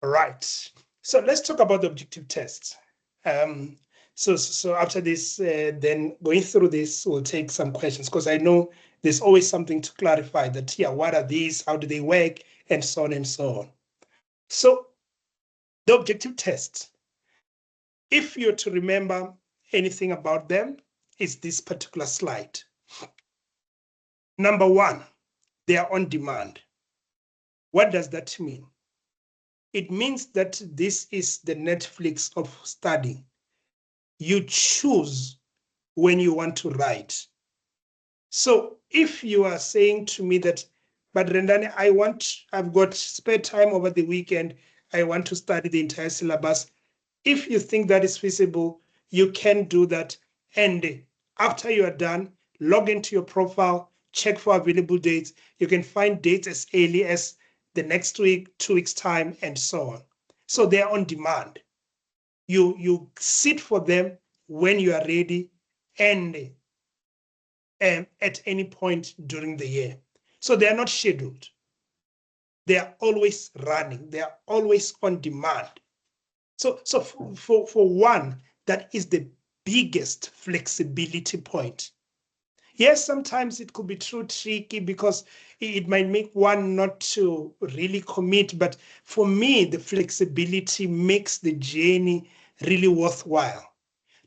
All right. So let's talk about the objective tests. So after this, then going through this, we'll take some questions because I know there's always something to clarify that, yeah, what are these? How do they work? And so on and so on. So the objective tests, if you're to remember anything about them, is this particular slide. Number one, they are on demand. What does that mean? It means that this is the Netflix of studying. You choose when you want to write. So if you are saying to me that, but Rendane, I've got spare time over the weekend, I want to study the entire syllabus. If you think that is feasible, you can do that. And after you are done, log into your profile, check for available dates. You can find dates as early as the next week, 2 weeks time, and so on. So they are on demand. You sit for them when you are ready and at any point during the year. So they are not scheduled. They are always running. They are always on demand. So for one, that is the biggest flexibility point. Yes, sometimes it could be too tricky because it might make one not to really commit. But for me, the flexibility makes the journey really worthwhile.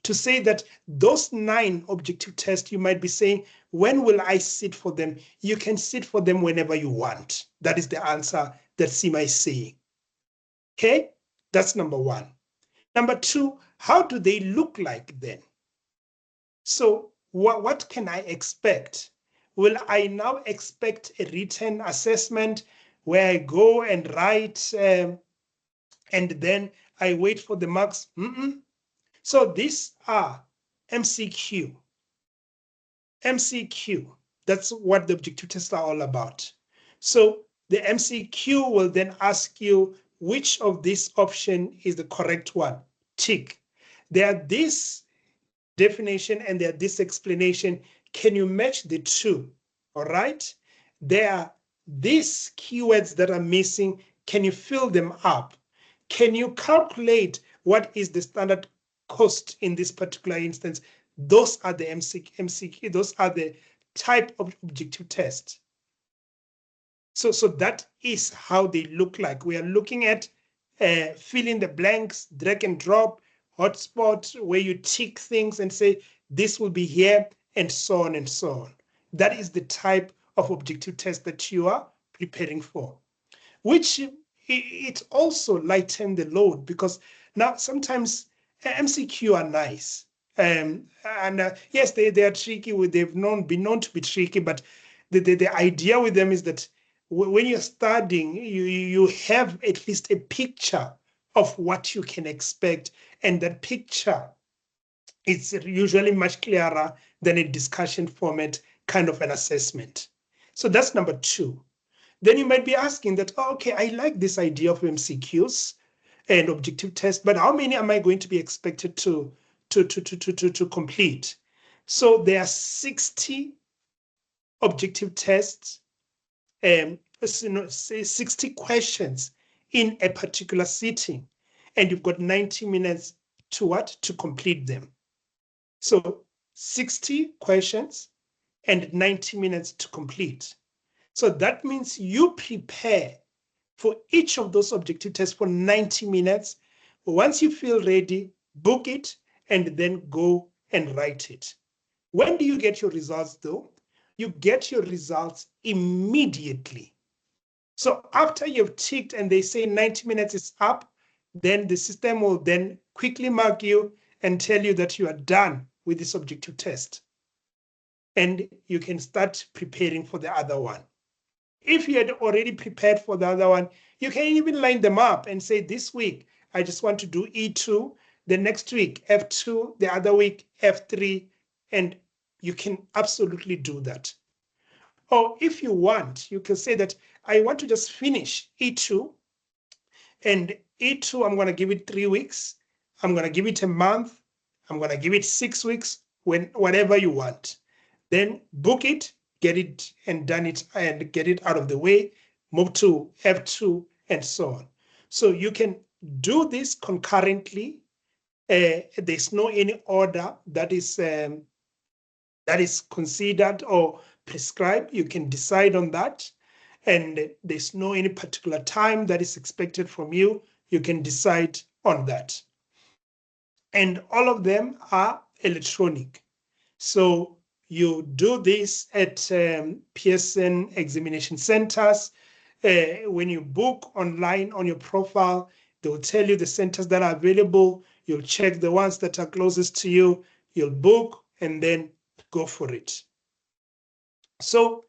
To say that those 9 objective tests, you might be saying, when will I sit for them? You can sit for them whenever you want. That is the answer that CIMA is saying. Okay, that's number one. Number two, how do they look like then? So what can I expect? Will I now expect a written assessment where I go and write and then I wait for the marks? So these are MCQ. MCQ, that's what the objective tests are all about. So the MCQ will then ask you which of this option is the correct one. Tick. There are this definition and there are this explanation. Can you match the two? All right. There are these keywords that are missing. Can you fill them up? Can you calculate what is the standard cost in this particular instance? Those are the MCQ, those are the type of objective test. So that is how they look like. We are looking at filling the blanks, drag and drop, hotspot, where you tick things and say, this will be here, and so on and so on. That is the type of objective test that you are preparing for, which it also lightens the load because now sometimes MCQ are nice. Yes, they are tricky. They've been known to be tricky, but the idea with them is that when you're studying, you have at least a picture of what you can expect, and that picture is usually much clearer than a discussion format kind of an assessment. So that's number two. Then you might be asking that, oh, okay, I like this idea of MCQs and objective tests, but how many am I going to be expected to complete? So there are 60 objective tests, 60 questions in a particular sitting, and you've got 90 minutes to complete them. So 60 questions and 90 minutes to complete. So that means you prepare for each of those objective tests for 90 minutes. Once you feel ready, book it and then go and write it. When do you get your results though? You get your results immediately. So after you've ticked and they say 90 minutes is up, then the system will then quickly mark you and tell you that you are done with this objective test. And you can start preparing for the other one. If you had already prepared for the other one, you can even line them up and say, this week, I just want to do E2, the next week, F2, the other week, F3, and you can absolutely do that. Or if you want, you can say that I want to just finish E2, and E2, I'm going to give it 3 weeks. I'm going to give it a month. I'm going to give it 6 weeks, whatever you want. Then book it, get it and done it and get it out of the way, move to F2 and so on. So you can do this concurrently. There's no any order that is considered or prescribed. You can decide on that. And there's no any particular time that is expected from you. You can decide on that. And all of them are electronic. So you do this at Pearson examination centers. When you book online on your profile, they will tell you the centers that are available. You'll check the ones that are closest to you. You'll book and then go for it. So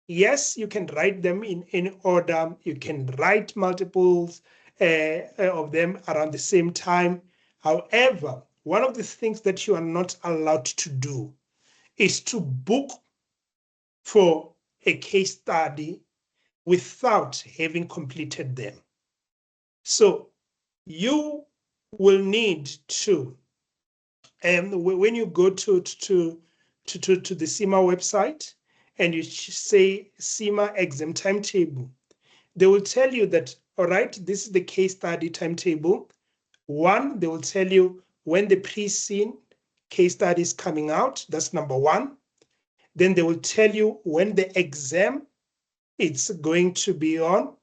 yes, you can write them in any order. You can write multiples of them around the same time. However, one of the things that you are not allowed to do is to book for a case study without having completed them. So you will need to, when you go to the CIMA website and you say CIMA exam timetable, they will tell you that, all right, this is the case study timetable. One, they will tell you when the pre-seen case study is coming out. That's number one. Then they will tell you when the exam it's going to be on.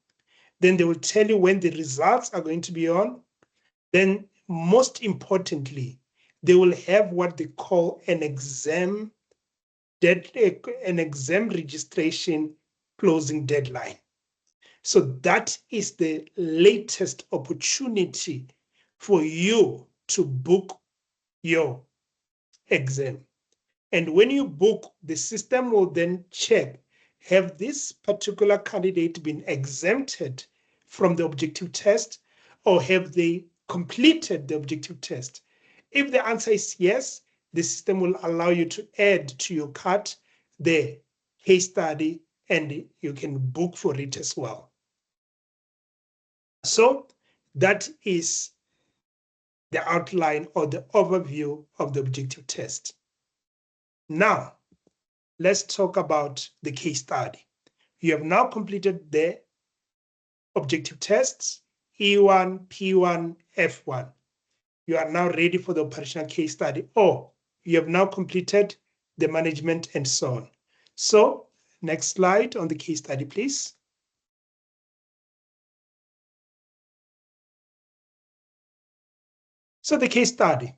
Then they will tell you when the results are going to be on. Then most importantly, they will have what they call an exam registration closing deadline. So that is the latest opportunity for you to book your exam. And when you book, the system will then check, have this particular candidate been exempted from the objective test, or have they completed the objective test? If the answer is yes, the system will allow you to add to your cart the case study, and you can book for it as well. So that is the outline or the overview of the objective test. Now, let's talk about the case study. You have now completed the objective tests, E1, P1, F1. You are now ready for the operational case study, or you have now completed the management and so on. So next slide on the case study, please. So the case study.